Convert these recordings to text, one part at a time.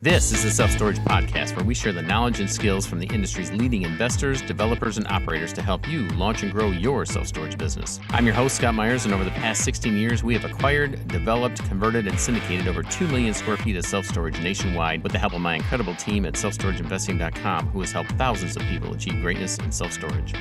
This is the Self-Storage Podcast, where we share the knowledge and skills from the industry's leading investors, developers, and operators to help you launch and grow your self-storage business. I'm your host, Scott Meyers, and over the past 16 years, we have acquired, developed, converted, and syndicated over 2 million square feet of self-storage nationwide with the help of my incredible team at SelfStorageInvesting.com, who has helped thousands of people achieve greatness in self-storage.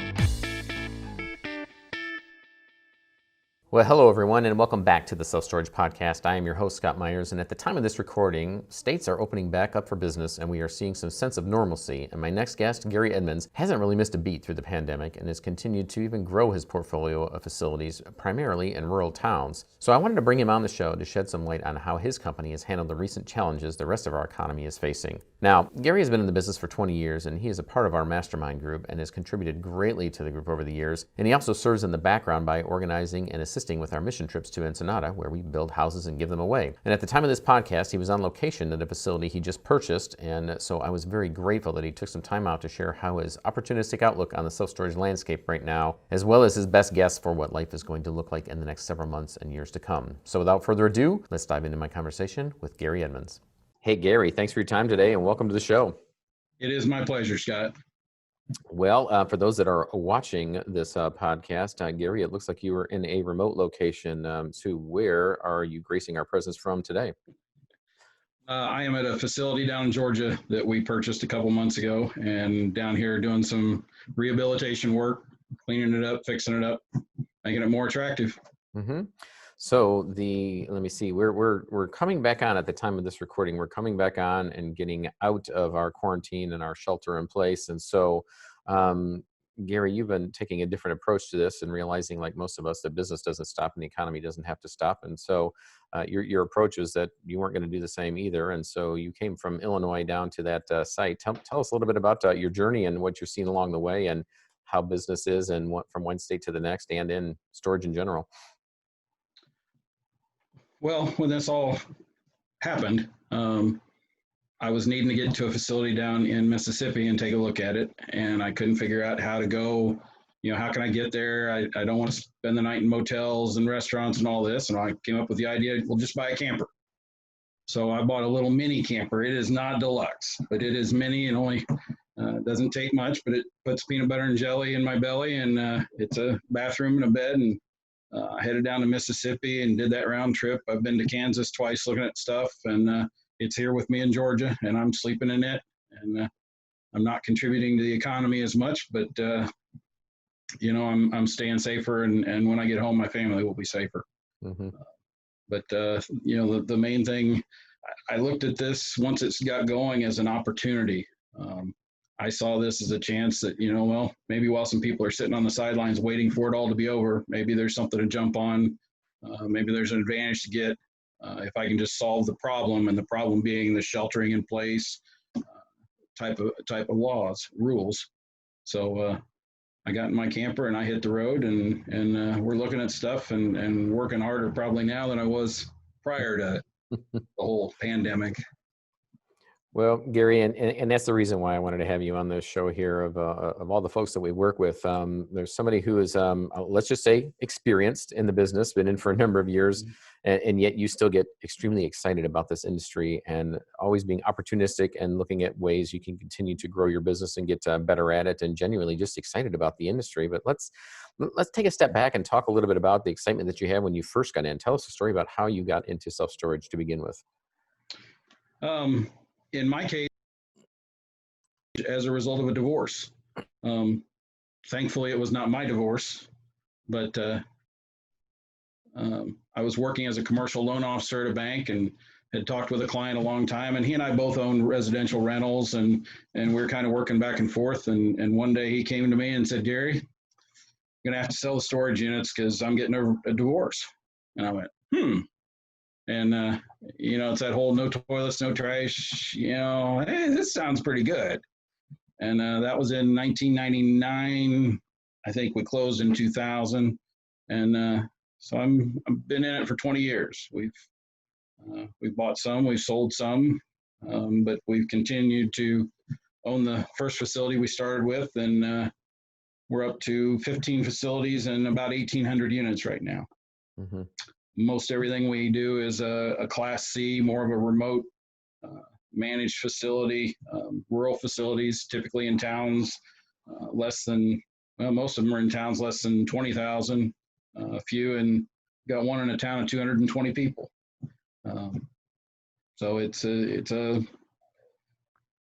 Well, hello everyone, and welcome back to the Self-Storage Podcast. I am your host, Scott Meyers, and at the time of this recording, states are opening back up for business, and we are seeing some sense of normalcy. And my next guest, Gary Edmonds, hasn't really missed a beat through the pandemic and has continued to even grow his portfolio of facilities, primarily in rural towns. So I wanted to bring him on the show to shed some light on how his company has handled the recent challenges the rest of our economy is facing. Now, Gary has been in the business for 20 years, and he is a part of our Mastermind group and has contributed greatly to the group over the years. And he also serves in the background by organizing and assisting with our mission trips to Ensenada, where we build houses and give them away. And at the time of this podcast, he was on location at a facility he just purchased, and so I was very grateful that he took some time out to share how his opportunistic outlook on the self-storage landscape right now, as well as his best guess for what life is going to look like in the next several months and years to come. So without further ado, let's dive into my conversation with Gary Edmonds. Hey, Gary, thanks for your time today, and welcome to the show. It is my pleasure, Scott. Well, for those that are watching this podcast, Gary, it looks like you were in a remote location. So where are you gracing our presence from today? I am at a facility down in Georgia that we purchased a couple months ago, and down here doing some rehabilitation work, cleaning it up, fixing it up, making it more attractive. Mm-hmm. So let me see, we're coming back on at the time of this recording. We're coming back on and getting out of our quarantine and our shelter in place. And so, Gary, you've been taking a different approach to this and realizing, like most of us, that business doesn't stop and the economy doesn't have to stop. And so your approach was that you weren't going to do the same either. And so you came from Illinois down to that site. Tell us a little bit about your journey and what you've seen along the way and how business is and what from one state to the next and in storage in general. Well, when this all happened, I was needing to get to a facility down in Mississippi and take a look at it, and I couldn't figure out how to go. How can I get there? I don't want to spend the night in motels and restaurants and all this, and I came up with the idea, we'll just buy a camper. So I bought a little mini camper. It is not deluxe, but it is mini and only doesn't take much, but it puts peanut butter and jelly in my belly, and it's a bathroom and a bed, and I headed down to Mississippi and did that round trip. I've been to Kansas twice looking at stuff, and it's here with me in Georgia, and I'm sleeping in it, and I'm not contributing to the economy as much, but I'm staying safer, and when I get home, my family will be safer. Mm-hmm. But the main thing, I looked at this once it's got going as an opportunity. I saw this as a chance that, maybe while some people are sitting on the sidelines waiting for it all to be over, maybe there's something to jump on. Maybe there's an advantage to get if I can just solve the problem, and the problem being the sheltering in place type of rules. So I got in my camper and I hit the road, and we're looking at stuff and working harder probably now than I was prior to the whole pandemic. Well, Gary, and that's the reason why I wanted to have you on this show here. Of all the folks that we work with, there's somebody who is, let's just say, experienced in the business, been in for a number of years, and yet you still get extremely excited about this industry and always being opportunistic and looking at ways you can continue to grow your business and get better at it, and genuinely just excited about the industry. But let's take a step back and talk a little bit about the excitement that you had when you first got in. Tell us a story about how you got into self-storage to begin with. In my case, as a result of a divorce. Thankfully, it was not my divorce, but I was working as a commercial loan officer at a bank and had talked with a client a long time, and he and I both owned residential rentals, and we were kind of working back and forth. And one day he came to me and said, "Gary, I'm going to have to sell the storage units because I'm getting a divorce." And I went, And, it's that whole no toilets, no trash, hey, this sounds pretty good. And that was in 1999. I think we closed in 2000. And so I've been in it for 20 years. We've bought some, we've sold some, but we've continued to own the first facility we started with. And we're up to 15 facilities and about 1,800 units right now. Mm-hmm. Most everything we do is a Class C, more of a remote managed facility, rural facilities, typically in towns less than, well, most of them are in towns less than 20,000, a few, and got one in a town of 220 people. So it's a,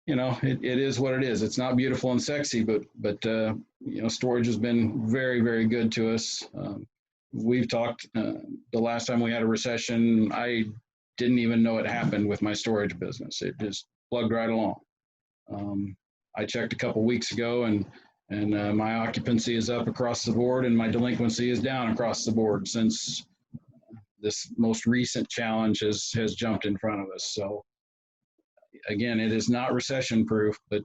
it is what it is. It's not beautiful and sexy, but storage has been very, very good to us. We've talked, the last time we had a recession, I didn't even know it happened with my storage business. It just plugged right along. I checked a couple weeks ago, and my occupancy is up across the board, and my delinquency is down across the board since this most recent challenge has jumped in front of us. So again, it is not recession proof, but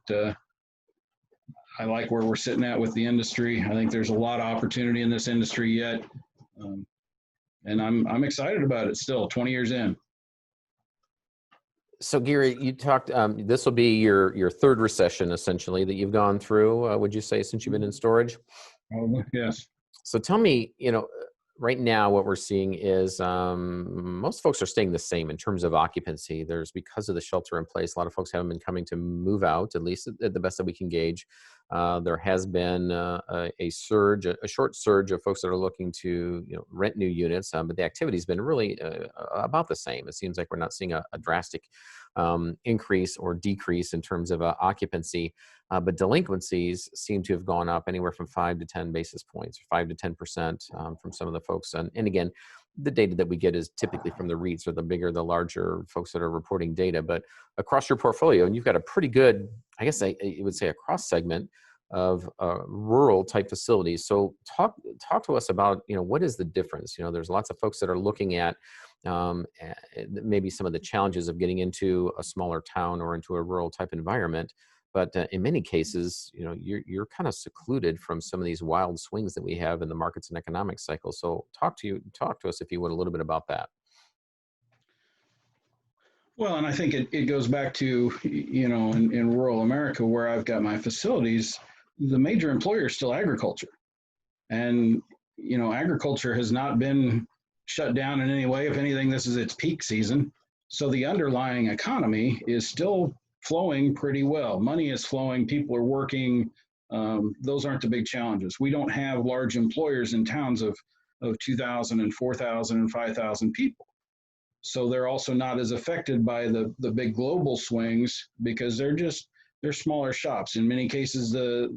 I like where we're sitting at with the industry. I think there's a lot of opportunity in this industry yet. And I'm excited about it still, 20 years in. So Gary, you talked, this will be your third recession essentially that you've gone through, would you say, since you've been in storage? Yes. So tell me, right now what we're seeing is most folks are staying the same in terms of occupancy. There's, because of the shelter in place, a lot of folks haven't been coming to move out, at least at the best that we can gauge. There has been a surge, a short surge of folks that are looking to rent new units, but the activity's been really about the same. It seems like we're not seeing a drastic increase or decrease in terms of occupancy, but delinquencies seem to have gone up anywhere from 5 to 10 basis points, 5 to 10% from some of the folks. And again, the data that we get is typically from the REITs, or the bigger, the larger folks that are reporting data. But across your portfolio, and you've got a pretty good, I guess I would say, a cross segment of rural type facilities. So talk to us about, what is the difference? There's lots of folks that are looking at maybe some of the challenges of getting into a smaller town or into a rural type environment. But in many cases, you're kind of secluded from some of these wild swings that we have in the markets and economic cycles. So talk to us, if you would, a little bit about that. Well, and I think it goes back to, in rural America where I've got my facilities, the major employer is still agriculture. And, agriculture has not been shut down in any way. If anything, this is its peak season. So the underlying economy is still flowing pretty well. Money is flowing, people are working. Those aren't the big challenges. We don't have large employers in towns of 2,000 and 4,000 and 5,000 people. So they're also not as affected by the big global swings, because they're smaller shops. In many cases, the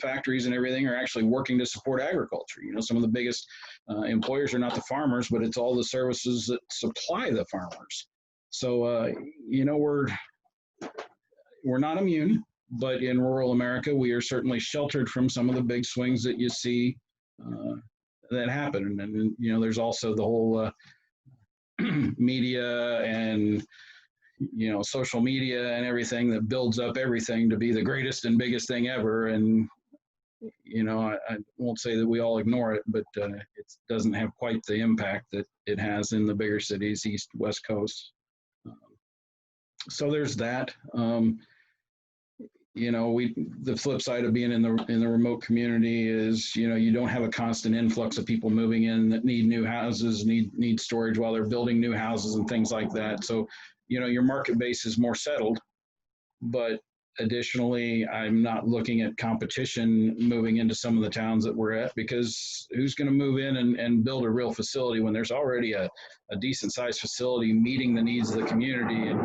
factories and everything are actually working to support agriculture. Some of the biggest employers are not the farmers, but it's all the services that supply the farmers. So, we're not immune, but in rural America, we are certainly sheltered from some of the big swings that you see that happen. And there's also the whole media and social media and everything that builds up everything to be the greatest and biggest thing ever. And I won't say that we all ignore it, but it doesn't have quite the impact that it has in the bigger cities, East, West Coast. So there's that. The flip side of being in the remote community is, you don't have a constant influx of people moving in that need new houses, need storage while they're building new houses and things like that. So, your market base is more settled. But additionally, I'm not looking at competition moving into some of the towns that we're at, because who's going to move in and build a real facility when there's already a decent sized facility meeting the needs of the community? And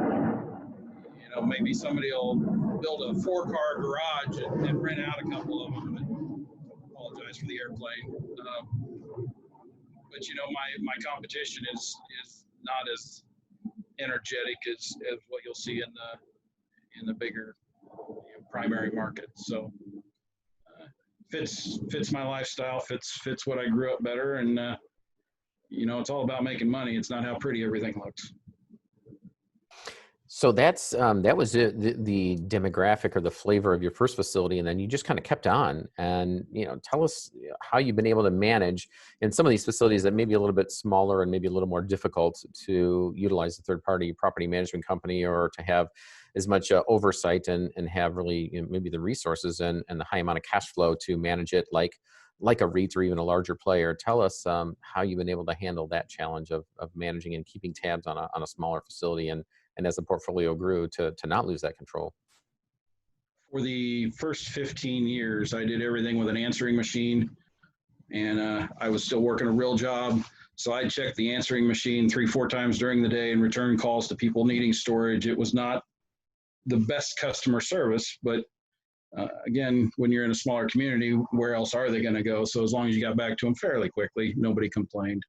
maybe somebody will build a 4-car garage and rent out a couple of them. I apologize for the airplane. But my competition is not as energetic as what you'll see in the bigger primary market. So fits my lifestyle, fits what I grew up better, and it's all about making money. It's not how pretty everything looks. So that was the demographic or the flavor of your first facility, and then you just kind of kept on. And tell us how you've been able to manage in some of these facilities that may be a little bit smaller and maybe a little more difficult to utilize a third-party property management company, or to have as much oversight and have really maybe the resources and the high amount of cash flow to manage it like a REIT or even a larger player. Tell us how you've been able to handle that challenge of managing and keeping tabs on a smaller facility and and as the portfolio grew to not lose that control? For the first 15 years, I did everything with an answering machine, and I was still working a real job. So I checked the answering machine 3-4 times during the day and returned calls to people needing storage. It was not the best customer service, but again, when you're in a smaller community, where else are they going to go? So as long as you got back to them fairly quickly, nobody complained.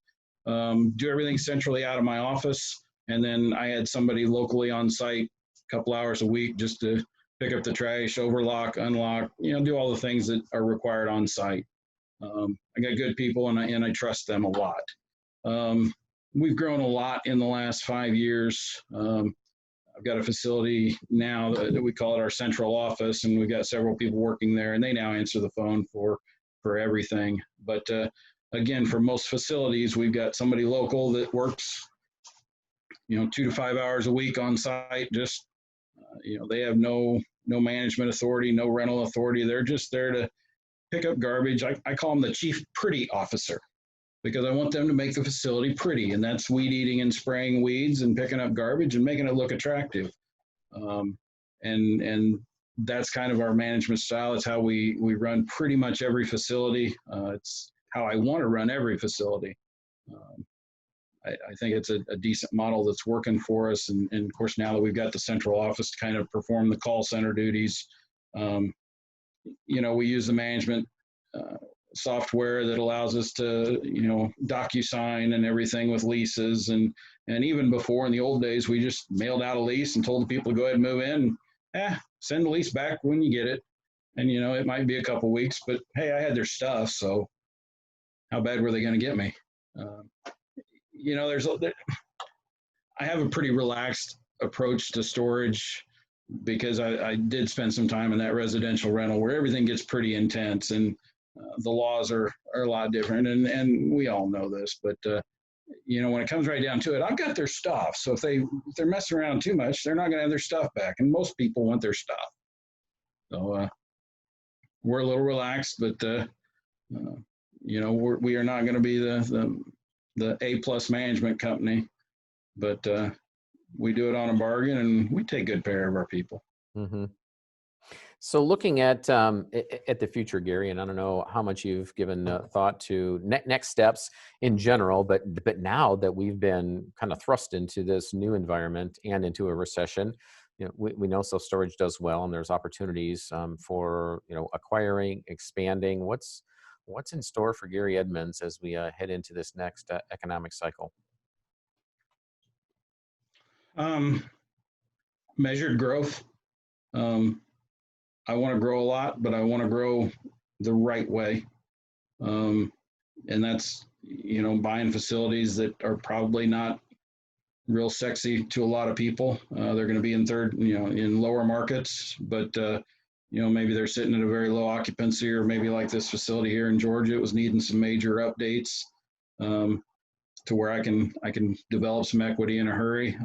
Do everything centrally out of my office, and then I had somebody locally on site a couple hours a week just to pick up the trash, overlock, unlock, do all the things that are required on site. I got good people, and I trust them a lot. We've grown a lot in the last 5 years. I've got a facility now that we call it our central office, and we've got several people working there, and they now answer the phone for everything. But again, for most facilities, we've got somebody local that works, 2 to 5 hours a week on site. Just they have no management authority, no rental authority. They're just there to pick up garbage. I call them the chief pretty officer, because I want them to make the facility pretty, and that's weed eating and spraying weeds and picking up garbage and making it look attractive. And that's kind of our management style. It's how we run pretty much every facility. It's how I want to run every facility. I think it's a decent model that's working for us. And of course, now that we've got the central office to kind of perform the call center duties, we use the management software that allows us to, DocuSign and everything with leases. And even before, in the old days, we just mailed out a lease and told the people to go ahead and move in. Send the lease back when you get it. And, it might be a couple weeks, but hey, I had their stuff. So how bad were they going to get me? I have a pretty relaxed approach to storage, because I did spend some time in that residential rental where everything gets pretty intense, and the laws are a lot different, and we all know this, but when it comes right down to it, I've got their stuff. So if they're messing around too much, they're not going to have their stuff back, and most people want their stuff. So we're a little relaxed, but we are not going to be the A+ management company, but we do it on a bargain, and we take good care of our people. Mm-hmm. So looking at the future, Gary, and I don't know how much you've given thought to next steps in general, but now that we've been kind of thrust into this new environment and into a recession, we know self-storage does well, and there's opportunities for acquiring, expanding. What's in store for Gary Edmonds as we head into this next economic cycle? Measured growth. I want to grow a lot, but I want to grow the right way. And that's, buying facilities that are probably not real sexy to a lot of people. They're going to be in lower markets, but, maybe they're sitting at a very low occupancy, or maybe like this facility here in Georgia, it was needing some major updates to where I can develop some equity in a hurry.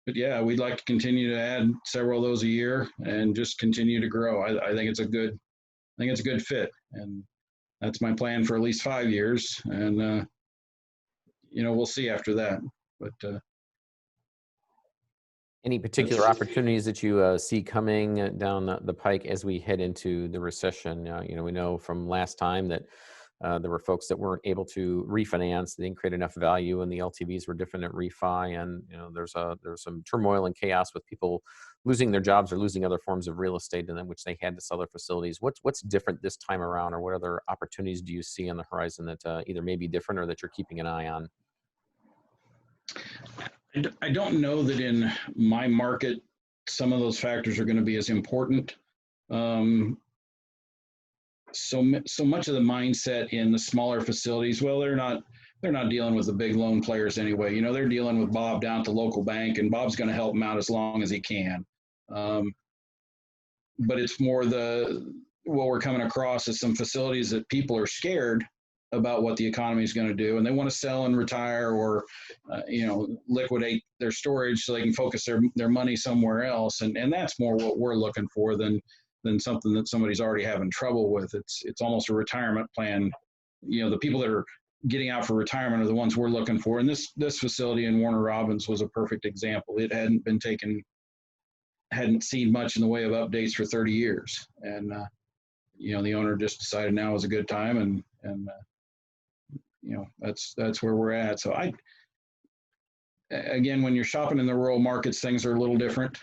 But yeah, we'd like to continue to add several of those a year and just continue to grow. I think it's a good fit, and that's my plan for at least 5 years. And we'll see after that. But any particular opportunities that you see coming down the pike as we head into the recession? We know from last time that there were folks that weren't able to refinance. They didn't create enough value, and the LTVs were different at refi. And there's some turmoil and chaos with people losing their jobs or losing other forms of real estate, and then which they had to sell their facilities. What's different this time around, or what other opportunities do you see on the horizon that either may be different or that you're keeping an eye on? I don't know that in my market some of those factors are going to be as important. So much of the mindset in the smaller facilities, well, they're not dealing with the big loan players anyway. They're dealing with Bob down at the local bank, and Bob's going to help them out as long as he can. But it's more what we're coming across is some facilities that people are scared about what the economy is going to do, and they want to sell and retire, or liquidate their storage so they can focus their money somewhere else. And that's more what we're looking for than something that somebody's already having trouble with. It's almost a retirement plan. The people that are getting out for retirement are the ones we're looking for. And this facility in Warner Robins was a perfect example. It hadn't seen much in the way of updates for 30 years. And, the owner just decided now was a good time. And that's where we're at. So again, when you're shopping in the rural markets, things are a little different.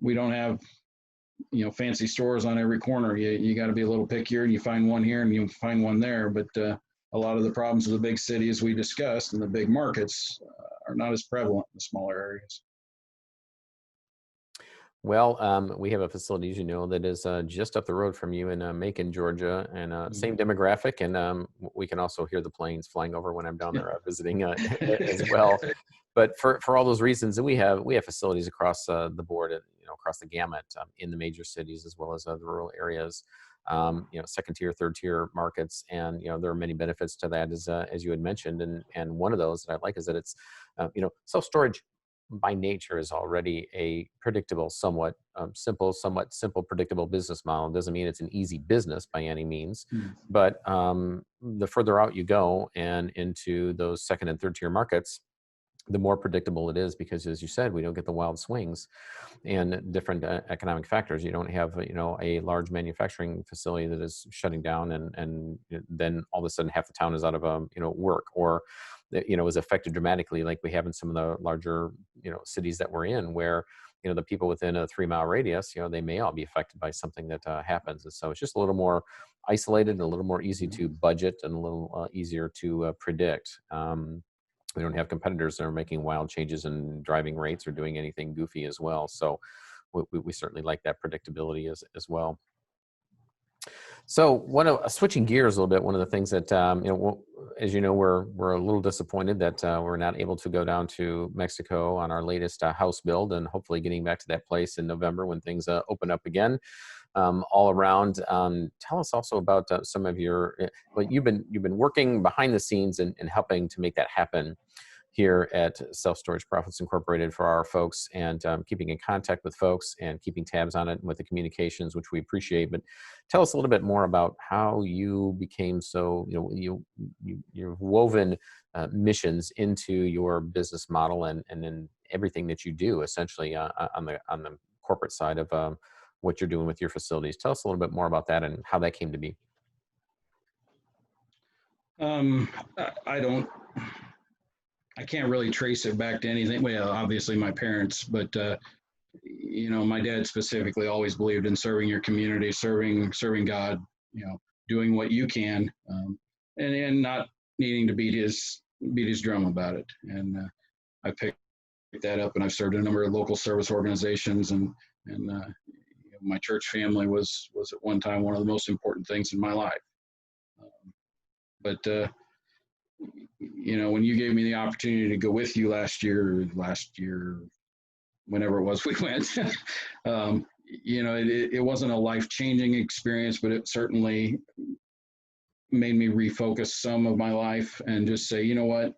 We don't have, fancy stores on every corner. You got to be a little pickier, and you find one here and you find one there. But a lot of the problems of the big cities we discussed and the big markets are not as prevalent in the smaller areas. Well, we have a facility, as you know, that is just up the road from you in Macon, Georgia, and same demographic. And we can also hear the planes flying over when I'm down there visiting as well. But for all those reasons, and we have facilities across the board, across the gamut in the major cities as well as the rural areas. Second tier, third tier markets, and there are many benefits to that, as you had mentioned. And one of those that I like is that it's self-storage by nature is already a predictable, somewhat simple, predictable business model. It doesn't mean it's an easy business by any means, but the further out you go and into those second and third tier markets, the more predictable it is, because, as you said, we don't get the wild swings and different economic factors. You don't have, a large manufacturing facility that is shutting down and then all of a sudden half the town is out of, work, or, is affected dramatically, like we have in some of the larger, cities that we're in, where, the people within a 3-mile radius, they may all be affected by something that happens. And so it's just a little more isolated and a little more easy to budget and a little easier to predict. We don't have competitors that are making wild changes in driving rates or doing anything goofy as well. So we certainly like that predictability as well. So switching gears a little bit, one of the things that, as you know, we're a little disappointed that we're not able to go down to Mexico on our latest house build, and hopefully getting back to that place in November when things open up again. All around. Tell us also about some of your, you've been working behind the scenes and helping to make that happen here at Self-Storage Profits Incorporated for our folks, and keeping in contact with folks and keeping tabs on it and with the communications, which we appreciate. But tell us a little bit more about how you became so, you've woven missions into your business model and in everything that you do, essentially on the corporate side of what you're doing with your facilities. Tell us a little bit more about that and how that came to be. I can't really trace it back to anything. Well, obviously my parents, but my dad specifically always believed in serving your community, serving God, doing what you can, and not needing to beat his drum about it. And I picked that up, and I've served a number of local service organizations, and my church family was at one time one of the most important things in my life. But when you gave me the opportunity to go with you last year, whenever it was we went, it wasn't a life-changing experience, but it certainly made me refocus some of my life and just say, you know what,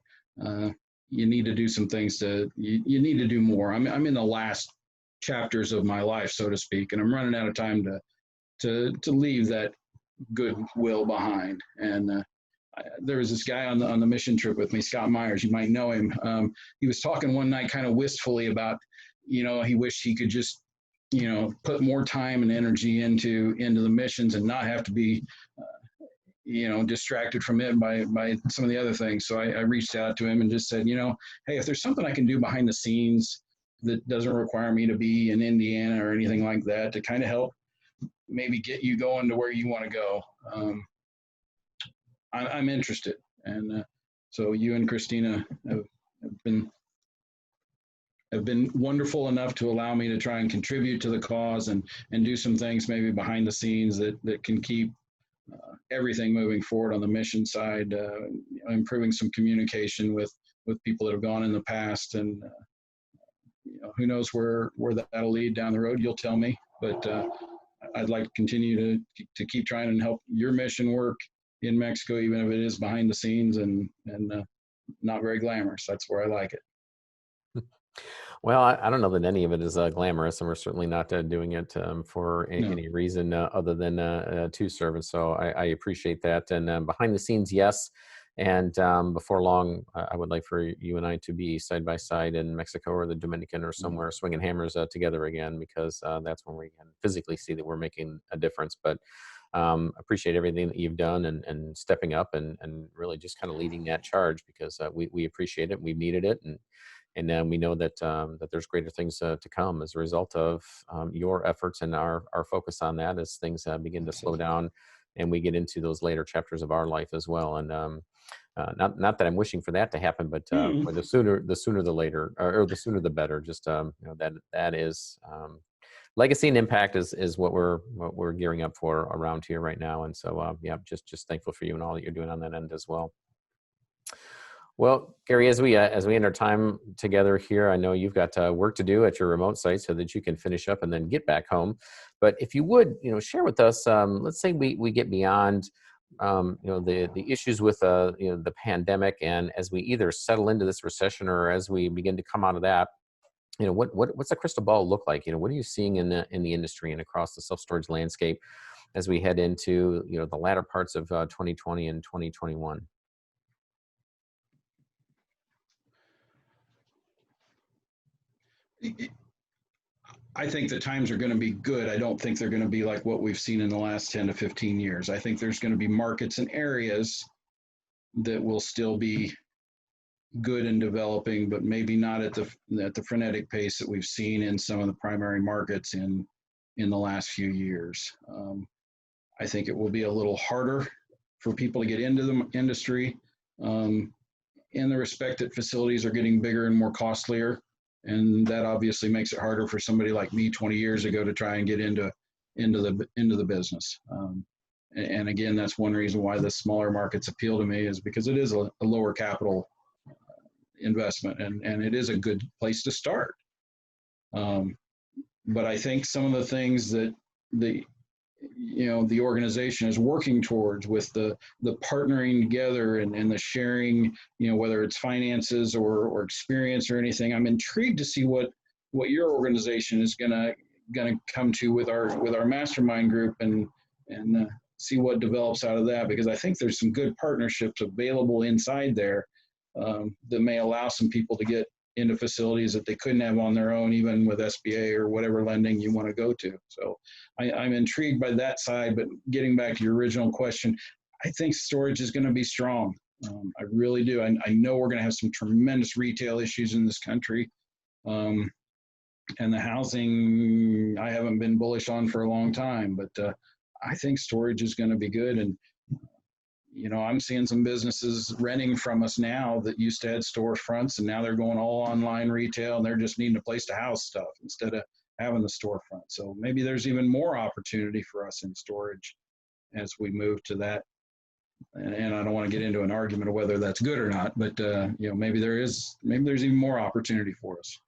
you need to do some things you need to do more. I'm in the last chapters of my life, so to speak, and I'm running out of time to leave that goodwill behind. And there was this guy on the mission trip with me, Scott Meyers. You might know him. He was talking one night kind of wistfully about, he wished he could just, put more time and energy into the missions and not have to be, distracted from it by some of the other things. So I reached out to him and just said, hey, if there's something I can do behind the scenes that doesn't require me to be in Indiana or anything like that to kind of help maybe get you going to where you want to go, I'm interested. And so you and Christina have been wonderful enough to allow me to try and contribute to the cause and do some things maybe behind the scenes that can keep everything moving forward on the mission side, improving some communication with people that have gone in the past. And who knows where that'll lead down the road. You'll tell me, but I'd like to continue to keep trying and help your mission work in Mexico, even if it is behind the scenes and not very glamorous. That's where I like it. Well, I don't know that any of it is glamorous, and we're certainly not doing it for any reason other than to serve. And so I appreciate that. And behind the scenes, yes. And before long, I would like for you and I to be side by side in Mexico or the Dominican or somewhere, swinging hammers together again, because that's when we can physically see that we're making a difference. But appreciate everything that you've done, and stepping up, and really just kind of leading that charge, because we appreciate it. We've needed it. And then we know that that there's greater things to come as a result of your efforts and our focus on that, as things begin to slow down and we get into those later chapters of our life as well. And not that I'm wishing for that to happen, but for the sooner the later, or the sooner the better. Just that is legacy and impact is what we're gearing up for around here right now. And so yeah, just thankful for you and all that you're doing on that end as well. Well, Gary, as we end our time together here, I know you've got work to do at your remote site so that you can finish up and then get back home. But if you would, share with us, let's say we get beyond, the issues with, the pandemic, and as we either settle into this recession or as we begin to come out of that, what's the crystal ball look like? What are you seeing in the industry and across the self-storage landscape as we head into, the latter parts of 2020 and 2021? I think the times are going to be good. I don't think they're going to be like what we've seen in the last 10 to 15 years. I think there's going to be markets and areas that will still be good and developing, but maybe not at the frenetic pace that we've seen in some of the primary markets in the last few years. I think it will be a little harder for people to get into the industry, in the respect that facilities are getting bigger and more costlier. And that obviously makes it harder for somebody like me 20 years ago to try and get into the business. And again, that's one reason why the smaller markets appeal to me, is because it is a lower capital investment, and it is a good place to start. But I think some of the things that the organization is working towards, with the partnering together and the sharing, whether it's finances or experience or anything, I'm intrigued to see what your organization is gonna come to with our mastermind group, and see what develops out of that, because I think there's some good partnerships available inside there that may allow some people to get into facilities that they couldn't have on their own, even with SBA or whatever lending you want to go to. So I'm intrigued by that side. But getting back to your original question, I think storage is going to be strong. I really do. I know we're going to have some tremendous retail issues in this country. And the housing, I haven't been bullish on for a long time, but I think storage is going to be good. And I'm seeing some businesses renting from us now that used to have storefronts, and now they're going all online retail, and they're just needing a place to house stuff instead of having the storefront. So maybe there's even more opportunity for us in storage as we move to that. And I don't want to get into an argument of whether that's good or not, but maybe there's even more opportunity for us.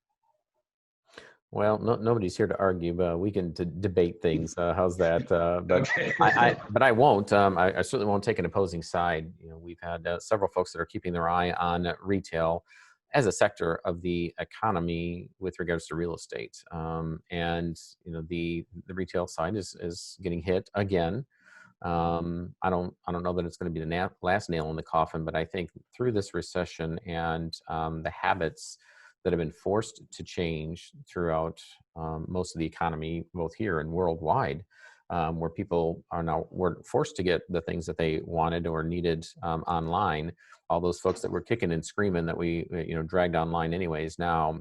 Well, nobody's here to argue, but we can debate things. How's that? But Okay. but I won't. I certainly won't take an opposing side. We've had several folks that are keeping their eye on retail as a sector of the economy with regards to real estate. And the retail side is getting hit again. I don't know that it's going to be the last nail in the coffin, but I think through this recession and the habits that have been forced to change throughout most of the economy, both here and worldwide, where people were forced to get the things that they wanted or needed online. All those folks that were kicking and screaming that we dragged online anyways, now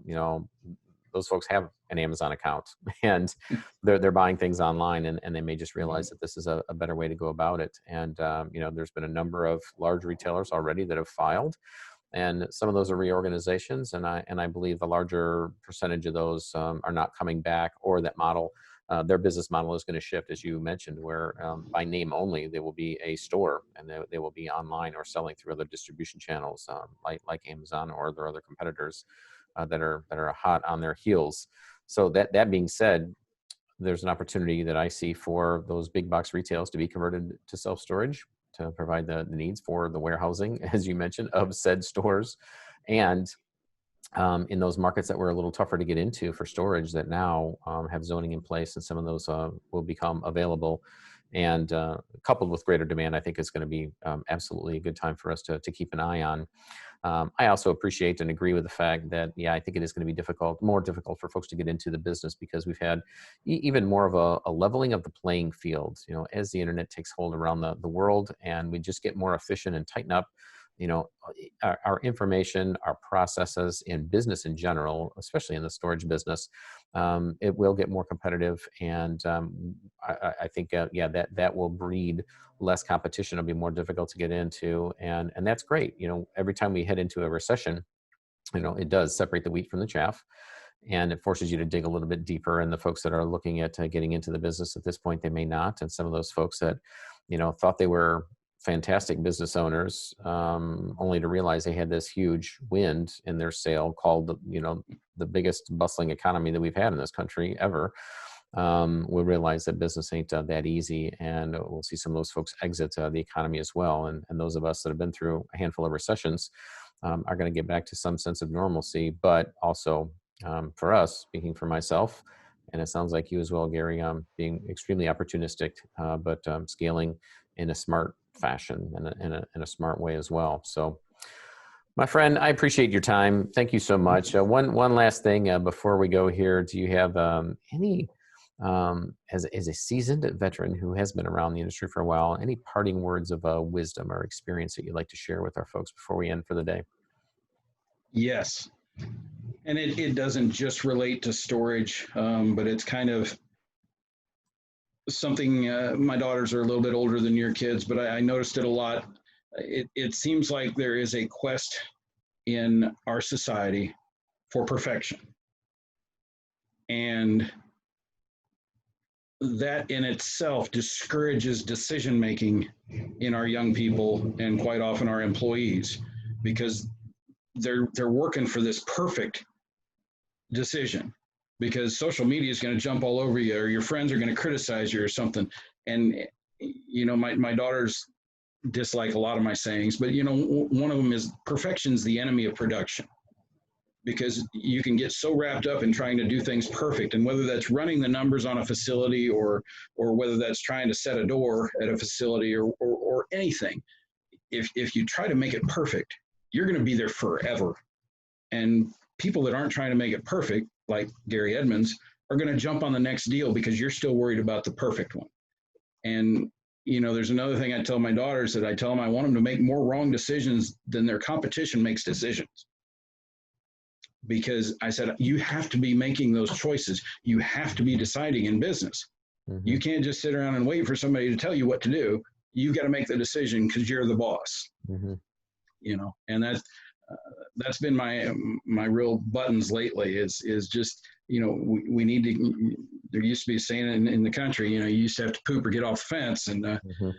those folks have an Amazon account and they're buying things online, and they may just realize that this is a better way to go about it. And there's been a number of large retailers already that have filed. And some of those are reorganizations, and I believe the larger percentage of those are not coming back, or that model, their business model is going to shift, as you mentioned, where by name only they will be a store, and they will be online or selling through other distribution channels like Amazon or their other competitors that are hot on their heels. So that being said, there's an opportunity that I see for those big box retails to be converted to self-storage, to provide the needs for the warehousing, as you mentioned, of said stores. And in those markets that were a little tougher to get into for storage, that now have zoning in place, and some of those will become available, And coupled with greater demand, I think is going to be absolutely a good time for us to keep an eye on. I also appreciate and agree with the fact that, yeah, I think it is going to be more difficult for folks to get into the business because we've had even more of a leveling of the playing field, as the internet takes hold around the world, and we just get more efficient and tighten up, our information, our processes in business in general, especially in the storage business. It will get more competitive, and I think, that will breed less competition. It'll be more difficult to get into, and that's great. Every time we head into a recession, it does separate the wheat from the chaff, and it forces you to dig a little bit deeper. And the folks that are looking at getting into the business at this point, they may not. And some of those folks that thought they were fantastic business owners, only to realize they had this huge wind in their sail called the biggest bustling economy that we've had in this country ever. We'll realize that business ain't that easy, and we'll see some of those folks exit the economy as well. And those of us that have been through a handful of recessions are going to get back to some sense of normalcy. But also, for us, speaking for myself, and it sounds like you as well, Gary, being extremely opportunistic, but scaling in a smart fashion and in a smart way as well. So, my friend, I appreciate your time. Thank you so much. One last thing before we go here. Do you have any, as a seasoned veteran who has been around the industry for a while, any parting words of wisdom or experience that you'd like to share with our folks before we end for the day? Yes. And it doesn't just relate to storage, but it's kind of something. My daughters are a little bit older than your kids, but I noticed it a lot. It seems like there is a quest in our society for perfection. And that in itself discourages decision making in our young people and quite often our employees, because they're working for this perfect decision, because social media is going to jump all over you, or your friends are going to criticize you or something. And my daughters dislike a lot of my sayings, but one of them is perfection's the enemy of production, because you can get so wrapped up in trying to do things perfect. And whether that's running the numbers on a facility or whether that's trying to set a door at a facility or anything, if you try to make it perfect, you're going to be there forever. And people that aren't trying to make it perfect, like Gary Edmonds, are going to jump on the next deal because you're still worried about the perfect one. And there's another thing I tell my daughters, that I tell them I want them to make more wrong decisions than their competition makes decisions. Because I said, you have to be making those choices. You have to be deciding in business. Mm-hmm. You can't just sit around and wait for somebody to tell you what to do. You've got to make the decision because you're the boss. Mm-hmm. And that's been my real buttons lately is just, we need to, there used to be a saying in the country, you used to have to poop or get off the fence. And, mm-hmm.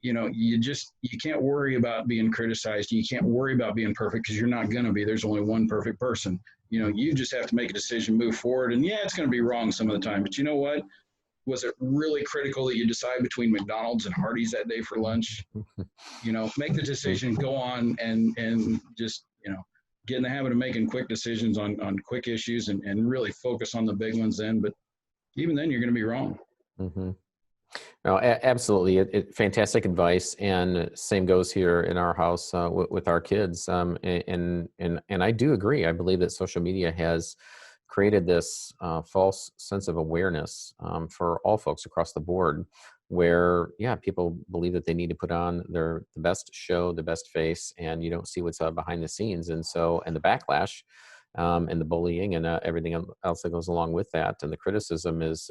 You can't worry about being criticized. You can't worry about being perfect, because you're not going to be. There's only one perfect person. You just have to make a decision, move forward. And yeah, it's going to be wrong some of the time, but you know what? Was it really critical that you decide between McDonald's and Hardee's that day for lunch? Make the decision, go on, and just, get in the habit of making quick decisions on quick issues and really focus on the big ones then. But even then, you're going to be wrong. Mm-hmm. No, absolutely. Fantastic advice. And same goes here in our house with our kids. And I do agree. I believe that social media has created this false sense of awareness for all folks across the board, where, people believe that they need to put on the best show, the best face, and you don't see what's behind the scenes. And the backlash and the bullying and everything else that goes along with that, and the criticism is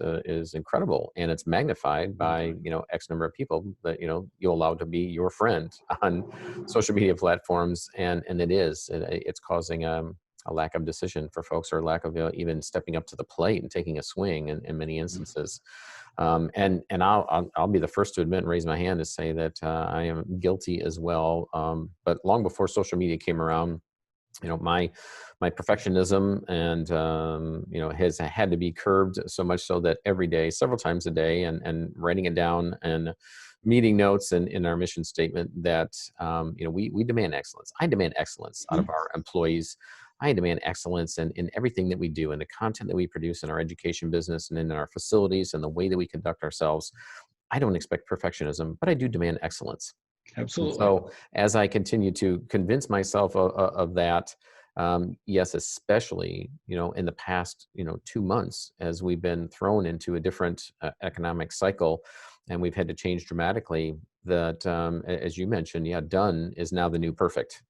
incredible, and it's magnified by X number of people that you allow to be your friend on social media platforms, and it's causing a lack of decision for folks, or lack of even stepping up to the plate and taking a swing in many instances. And I'll be the first to admit and raise my hand to say that I am guilty as well. But long before social media came around, my perfectionism and has had to be curbed, so much so that every day, several times a day, and writing it down and meeting notes and in our mission statement that we demand excellence. I demand excellence out of our employees. I demand excellence in everything that we do, in the content that we produce in our education business and in our facilities, and the way that we conduct ourselves. I don't expect perfectionism, but I do demand excellence. And Absolutely. so as I continue to convince myself of that, yes, especially, in the past, 2 months, as we've been thrown into a different economic cycle and we've had to change dramatically, that, as you mentioned, yeah, done is now the new perfect.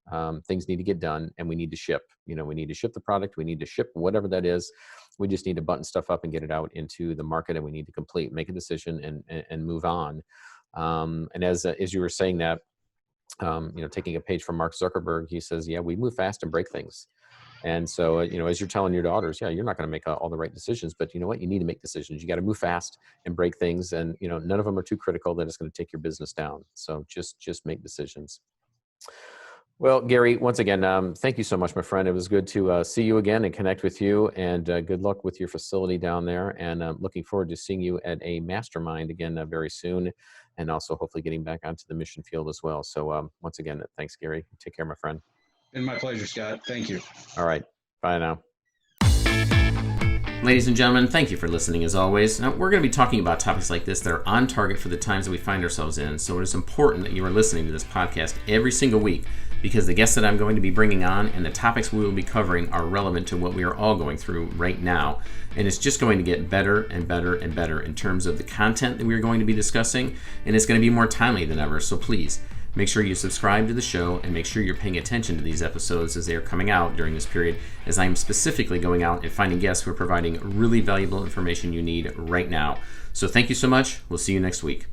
Things need to get done and we need to ship. We need to ship the product. We need to ship whatever that is. We just need to button stuff up and get it out into the market, and we need to make a decision and move on. And as you were saying that, taking a page from Mark Zuckerberg, he says, yeah, we move fast and break things. And so, as you're telling your daughters, yeah, you're not going to make all the right decisions, but you know what? You need to make decisions. You got to move fast and break things. And, none of them are too critical that it's going to take your business down. So just make decisions. Well, Gary, once again, thank you so much, my friend. It was good to see you again and connect with you, and good luck with your facility down there. And looking forward to seeing you at a Mastermind again very soon, and also hopefully getting back onto the mission field as well. So once again, thanks, Gary. Take care, my friend. Been my pleasure, Scott. Thank you. All right. Bye now. Ladies and gentlemen, thank you for listening as always. Now, we're going to be talking about topics like this that are on target for the times that we find ourselves in. So it is important that you are listening to this podcast every single week, because the guests that I'm going to be bringing on and the topics we will be covering are relevant to what we are all going through right now. And it's just going to get better and better and better in terms of the content that we're going to be discussing, and it's going to be more timely than ever. So please, make sure you subscribe to the show and make sure you're paying attention to these episodes as they are coming out during this period, as I am specifically going out and finding guests who are providing really valuable information you need right now. So thank you so much. We'll see you next week.